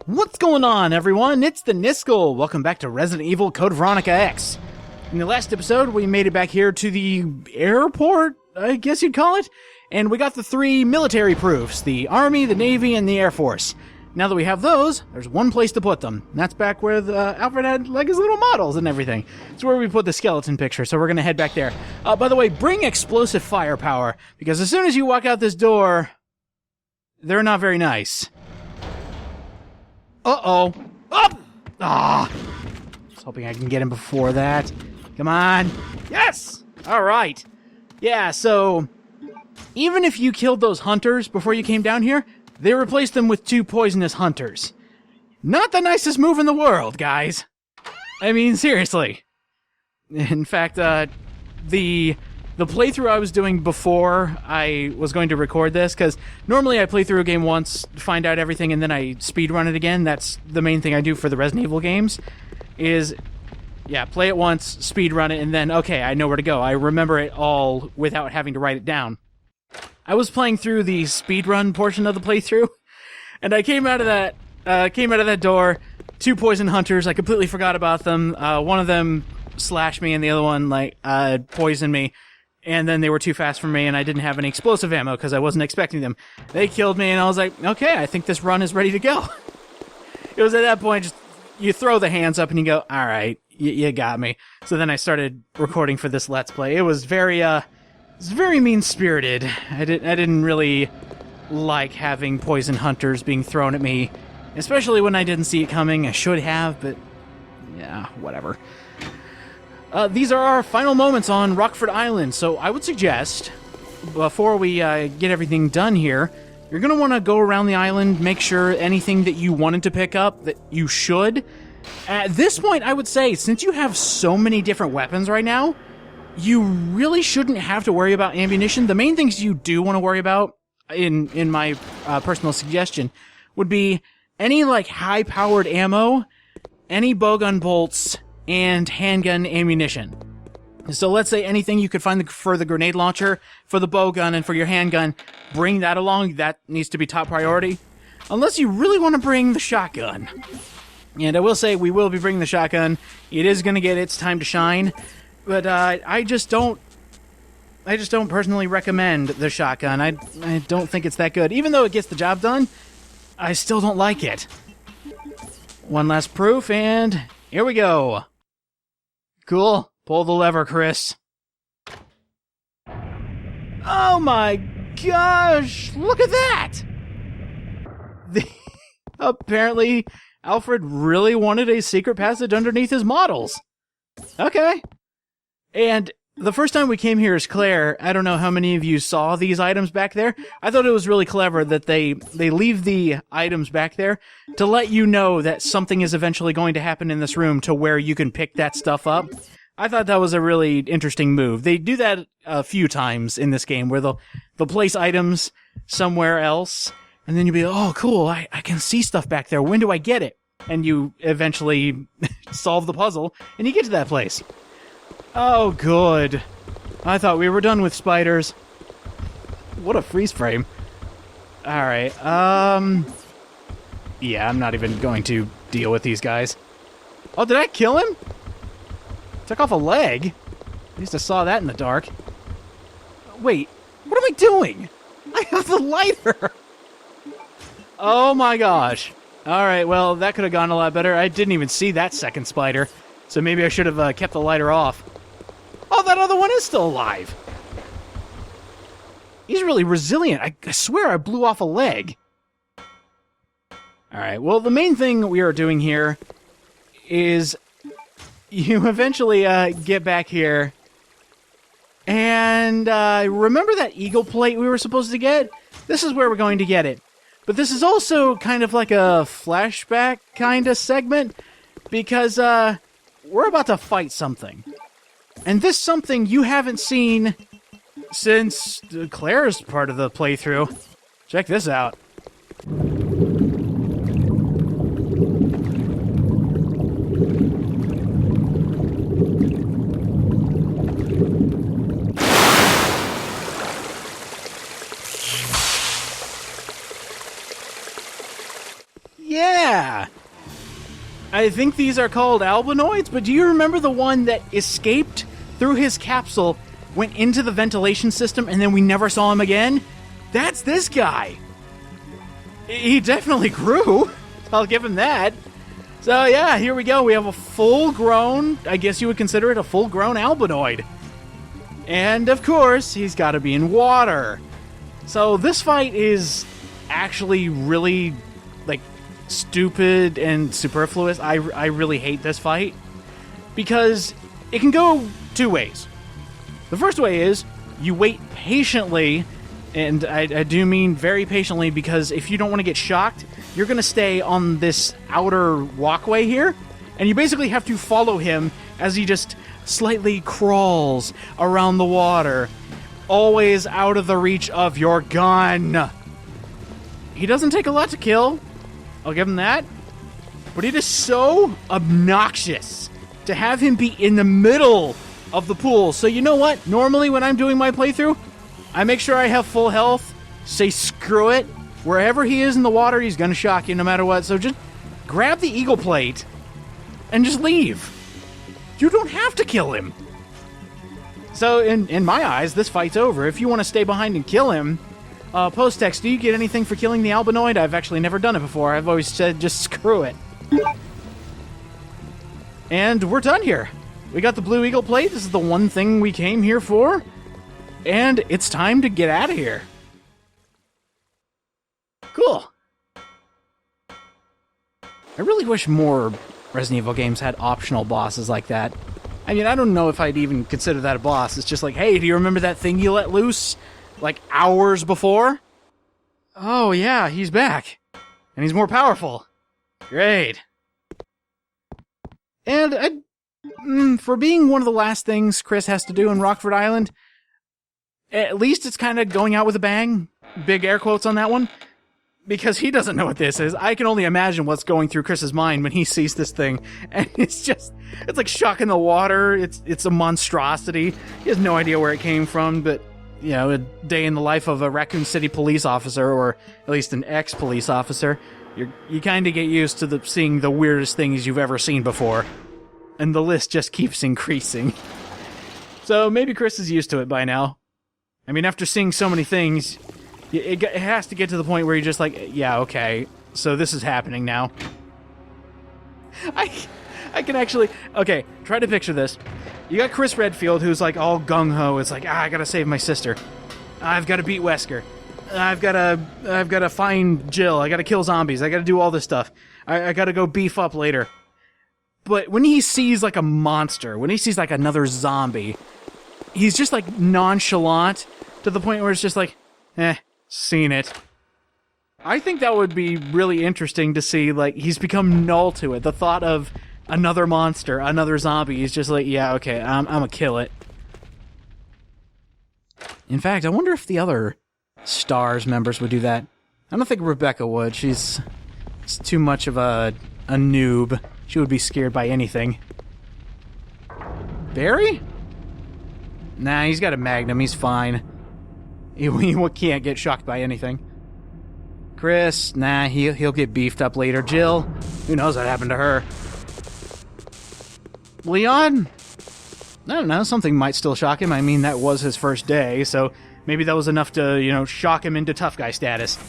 What's going on, everyone? It's the Niskel. Welcome back to Resident Evil Code Veronica X. In the last episode, we made it back here to the airport, I guess you'd call it, and we got the 3 military proofs, the Army, the Navy, and the Air Force. Now that we have those, there's one place to put them. And that's back where Alfred had, like, his little models and everything. It's where we put the skeleton picture, so we're gonna head back there. By the way, bring explosive firepower, because as soon as you walk out this door, they're not very nice. Uh-oh. Up! Ah! I was hoping I can get him before that. Come on. Yes! Alright. Yeah, so even if you killed those hunters before you came down here, they replaced them with 2 poisonous hunters. Not the nicest move in the world, guys. I mean, seriously. In fact, the playthrough I was doing before I was going to record this, because normally I play through a game once, find out everything, and then I speedrun it again. That's the main thing I do for the Resident Evil games, is, yeah, play it once, speedrun it, and then, okay, I know where to go. I remember it all without having to write it down. I was playing through the speedrun portion of the playthrough, and I came out of that door, 2 poison hunters. I completely forgot about them. One of them slashed me, and the other one, poisoned me. And then they were too fast for me, and I didn't have any explosive ammo because I wasn't expecting them. They killed me, and I was like, okay, I think this run is ready to go. It was at that point, just you throw the hands up and you go, all right, you got me. So then I started recording for this Let's Play. It was very mean-spirited. I didn't really like having poison hunters being thrown at me, especially when I didn't see it coming. I should have, but yeah, whatever. These are our final moments on Rockford Island, so I would suggest, before we get everything done here, you're going to want to go around the island, make sure anything that you wanted to pick up, that you should. At this point, I would say, since you have so many different weapons right now, you really shouldn't have to worry about ammunition. The main things you do want to worry about, in my personal suggestion, would be any, high-powered ammo, any bowgun bolts, and handgun ammunition. So let's say anything you could find for the grenade launcher, for the bowgun, and for your handgun, bring that along. That needs to be top priority. Unless you really want to bring the shotgun. And I will say, we will be bringing the shotgun. It is going to get its time to shine. But I just don't personally recommend the shotgun. I don't think it's that good. Even though it gets the job done, I still don't like it. One last proof, and here we go. Cool. Pull the lever, Chris. Oh my gosh! Look at that! Apparently, Alfred really wanted a secret passage underneath his models. Okay. And the first time we came here as Claire, I don't know how many of you saw these items back there. I thought it was really clever that they leave the items back there to let you know that something is eventually going to happen in this room to where you can pick that stuff up. I thought that was a really interesting move. They do that a few times in this game where they'll place items somewhere else, and then you'll be, oh, cool, I can see stuff back there. When do I get it? And you eventually solve the puzzle, and you get to that place. Oh, good. I thought we were done with spiders. What a freeze frame. Alright, yeah, I'm not even going to deal with these guys. Oh, did I kill him? Took off a leg? At least I saw that in the dark. Wait, what am I doing? I have the lighter! Oh my gosh. Alright, well, that could have gone a lot better. I didn't even see that second spider, so maybe I should have kept the lighter off. Oh, that other one is still alive. He's really resilient. I swear I blew off a leg. Alright, well, the main thing we are doing here is you eventually get back here. And remember that eagle plate we were supposed to get? This is where we're going to get it. But this is also kind of like a flashback kind of segment, because we're about to fight something. And this something you haven't seen since Claire's part of the playthrough. Check this out. Yeah. I think these are called albinoids, but do you remember the one that escaped through his capsule, went into the ventilation system, and then we never saw him again? That's this guy. He definitely grew. I'll give him that. So yeah, here we go. We have a full-grown, I guess you would consider it a full-grown albinoid. And of course, he's got to be in water. So this fight is actually really, like, stupid and superfluous. I really hate this fight because it can go two ways. The first way is you wait patiently, and I do mean very patiently, because if you don't want to get shocked, you're going to stay on this outer walkway here, and you basically have to follow him as he just slightly crawls around the water, always out of the reach of your gun. He doesn't take a lot to kill, I'll give him that, but it is so obnoxious to have him be in the middle of the pool. So you know what? Normally when I'm doing my playthrough, I make sure I have full health, say screw it. Wherever he is in the water, he's going to shock you no matter what. So just grab the eagle plate and just leave. You don't have to kill him. So in my eyes, this fight's over. If you want to stay behind and kill him, post-text, do you get anything for killing the albinoid? I've actually never done it before. I've always said just screw it. And we're done here. We got the blue eagle plate. This is the one thing we came here for. And it's time to get out of here. Cool. I really wish more Resident Evil games had optional bosses like that. I mean, I don't know if I'd even consider that a boss. It's just like, hey, do you remember that thing you let loose, like, hours before? Oh, yeah, he's back. And he's more powerful. Great. And for being one of the last things Chris has to do in Rockford Island, at least it's kind of going out with a bang. Big air quotes on that one. Because he doesn't know what this is. I can only imagine what's going through Chris's mind when he sees this thing. And it's like shock in the water. It's a monstrosity. He has no idea where it came from, but, you know, a day in the life of a Raccoon City police officer, or at least an ex-police officer, you kind of get used to seeing the weirdest things you've ever seen before. And the list just keeps increasing. So maybe Chris is used to it by now. I mean, after seeing so many things, it has to get to the point where you're just like, yeah, okay, so this is happening now. I can actually... Okay, try to picture this. You got Chris Redfield, who's like all gung-ho. It's like, I gotta save my sister. I've gotta beat Wesker. I've gotta find Jill. I gotta kill zombies. I gotta do all this stuff. I gotta go beef up later. But when he sees like a monster, when he sees like another zombie, he's just like nonchalant to the point where it's just like, seen it. I think that would be really interesting to see, like, he's become null to it. The thought of another monster, another zombie, he's just like, yeah, okay, I'm gonna kill it. In fact, I wonder if the other STARS members would do that. I don't think Rebecca would. She's too much of a noob. She would be scared by anything. Barry? Nah, he's got a Magnum. He's fine. He can't get shocked by anything. Chris, nah, he'll get beefed up later. Jill, who knows what happened to her. Leon? I don't know, something might still shock him. I mean, that was his first day, so maybe that was enough to, you know, shock him into tough guy status.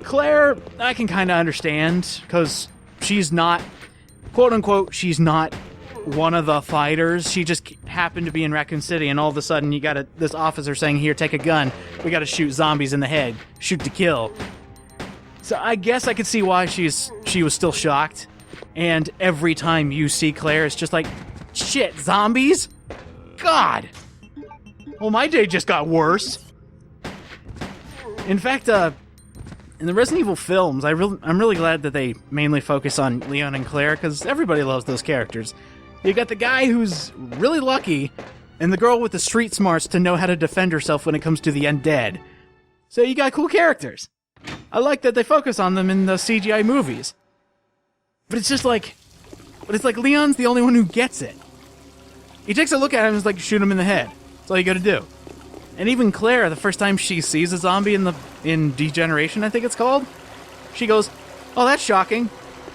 Claire, I can kind of understand, because she's not, quote-unquote, she's not one of the fighters. She just happened to be in Raccoon City, and all of a sudden you got this officer saying, here, take a gun. We got to shoot zombies in the head. Shoot to kill. So I guess I could see why she was still shocked. And every time you see Claire, it's just like, shit, zombies? God! Well, my day just got worse. In fact, in the Resident Evil films, I'm really glad that they mainly focus on Leon and Claire, because everybody loves those characters. You got the guy who's really lucky, and the girl with the street smarts to know how to defend herself when it comes to the undead. So you got cool characters. I like that they focus on them in the CGI movies. But it's just like... Leon's the only one who gets it. He takes a look at him and is like, shoot him in the head. That's all you gotta do. And even Claire, the first time she sees a zombie in Degeneration, I think it's called, she goes, Oh, that's shocking.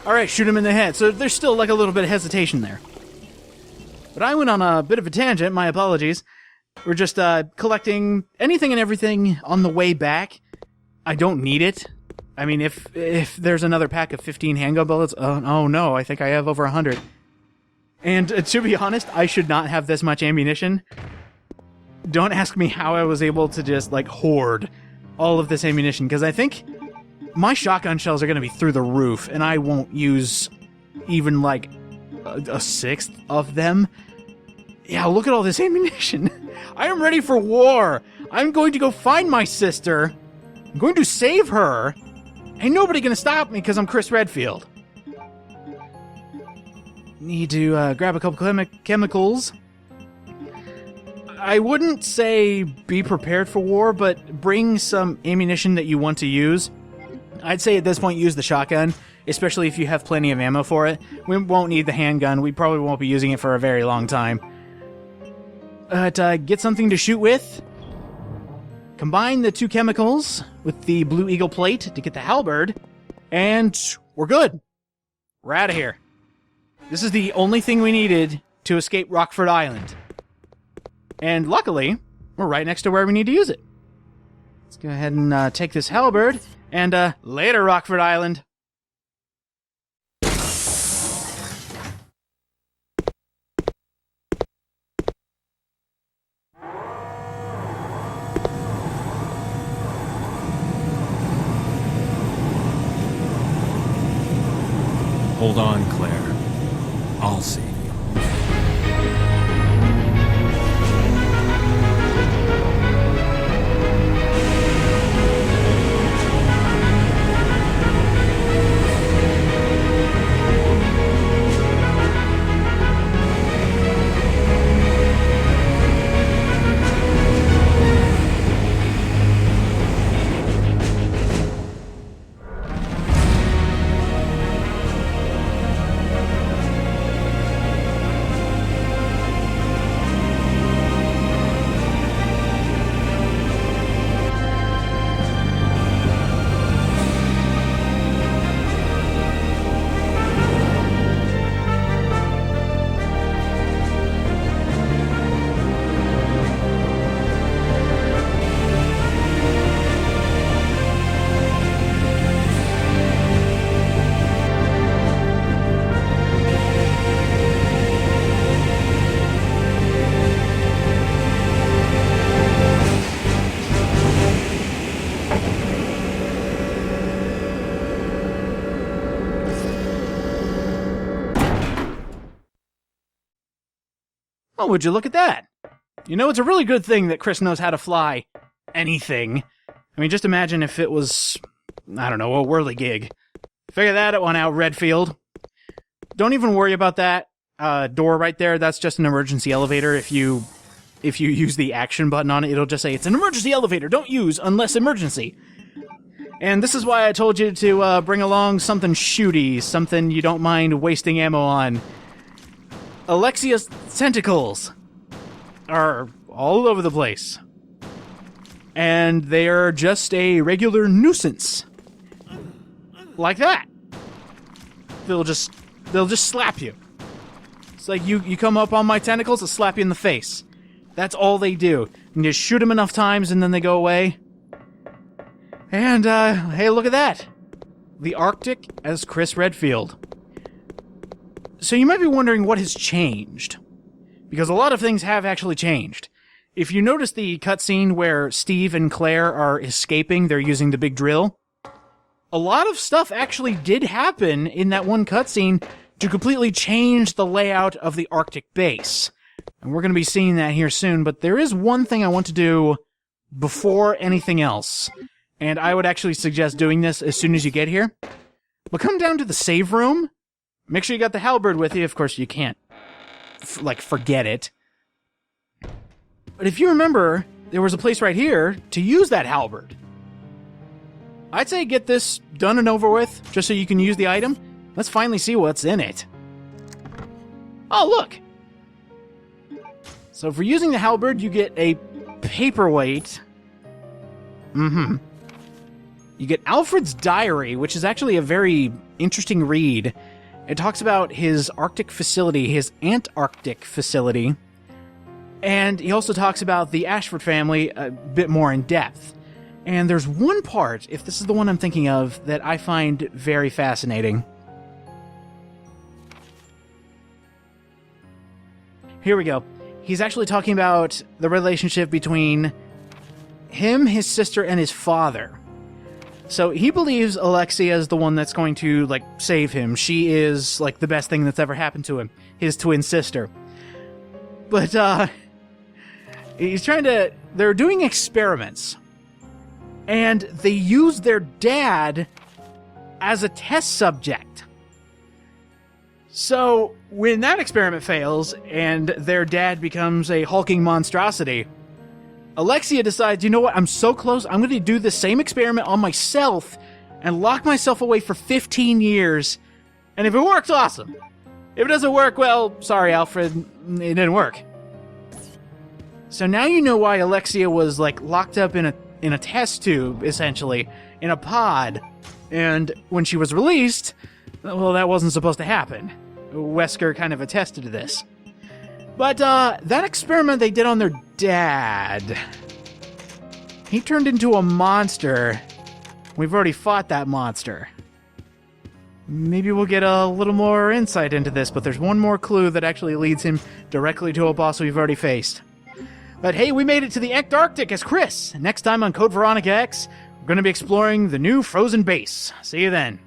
All right, shoot him in the head. So there's still like a little bit of hesitation there. But I went on a bit of a tangent, my apologies. We're just collecting anything and everything on the way back. I don't need it. I mean, if there's another pack of 15 handgun bullets, oh no, I think I have over 100. And to be honest, I should not have this much ammunition. Don't ask me how I was able to just, like, hoard all of this ammunition, because I think my shotgun shells are going to be through the roof, and I won't use even, like, a sixth of them. Yeah, look at all this ammunition. I am ready for war. I'm going to go find my sister. I'm going to save her. Ain't nobody going to stop me because I'm Chris Redfield. Need to grab a couple chemicals. I wouldn't say be prepared for war, but bring some ammunition that you want to use. I'd say at this point use the shotgun, especially if you have plenty of ammo for it. We won't need the handgun. We probably won't be using it for a very long time. Get something to shoot with. Combine the two chemicals with the Blue Eagle plate to get the halberd, and we're good. We're out of here. This is the only thing we needed to escape Rockford Island. And luckily, we're right next to where we need to use it. Let's go ahead and take this halberd, and later, Rockford Island. Hold on, Claire. I'll save you. Oh, would you look at that? You know, it's a really good thing that Chris knows how to fly anything. I mean, just imagine if it was, I don't know, a whirligig. Figure that one out, Redfield. Don't even worry about that door right there. That's just an emergency elevator. If you use the action button on it, it'll just say, it's an emergency elevator. Don't use unless emergency. And this is why I told you to bring along something shooty, something you don't mind wasting ammo on. Alexia's tentacles are all over the place. And they are just a regular nuisance. Like that. They'll just slap you. It's like you come up on my tentacles, they'll slap you in the face. That's all they do. You just shoot them enough times and then they go away. And, hey, look at that. The Arctic as Chris Redfield. So you might be wondering what has changed. Because a lot of things have actually changed. If you notice the cutscene where Steve and Claire are escaping, they're using the big drill. A lot of stuff actually did happen in that one cutscene to completely change the layout of the Arctic base. And we're going to be seeing that here soon, but there is one thing I want to do before anything else. And I would actually suggest doing this as soon as you get here. But come down to the save room. Make sure you got the halberd with you. Of course, you can't, forget it. But if you remember, there was a place right here to use that halberd. I'd say get this done and over with, just so you can use the item. Let's finally see what's in it. Oh, look! So for using the halberd, you get a paperweight. You get Alfred's diary, which is actually a very interesting read. It talks about his Arctic facility, his Antarctic facility, and he also talks about the Ashford family a bit more in depth. And there's one part, if this is the one I'm thinking of, that I find very fascinating. Here we go. He's actually talking about the relationship between him, his sister, and his father. So he believes Alexia is the one that's going to, like, save him. She is, like, the best thing that's ever happened to him. His twin sister. But, he's trying to... They're doing experiments. And they use their dad as a test subject. So, when that experiment fails, and their dad becomes a hulking monstrosity... Alexia decides, you know what, I'm so close, I'm going to do the same experiment on myself and lock myself away for 15 years. And if it works, awesome. If it doesn't work, well, sorry, Alfred, it didn't work. So now you know why Alexia was, like, locked up in a test tube, essentially, in a pod. And when she was released, well, that wasn't supposed to happen. Wesker kind of attested to this. But, that experiment they did on their dad, he turned into a monster. We've already fought that monster. Maybe we'll get a little more insight into this, but there's one more clue that actually leads him directly to a boss we've already faced. But hey, we made it to the Antarctic as Chris. Next time on Code Veronica X, we're going to be exploring the new frozen base. See you then.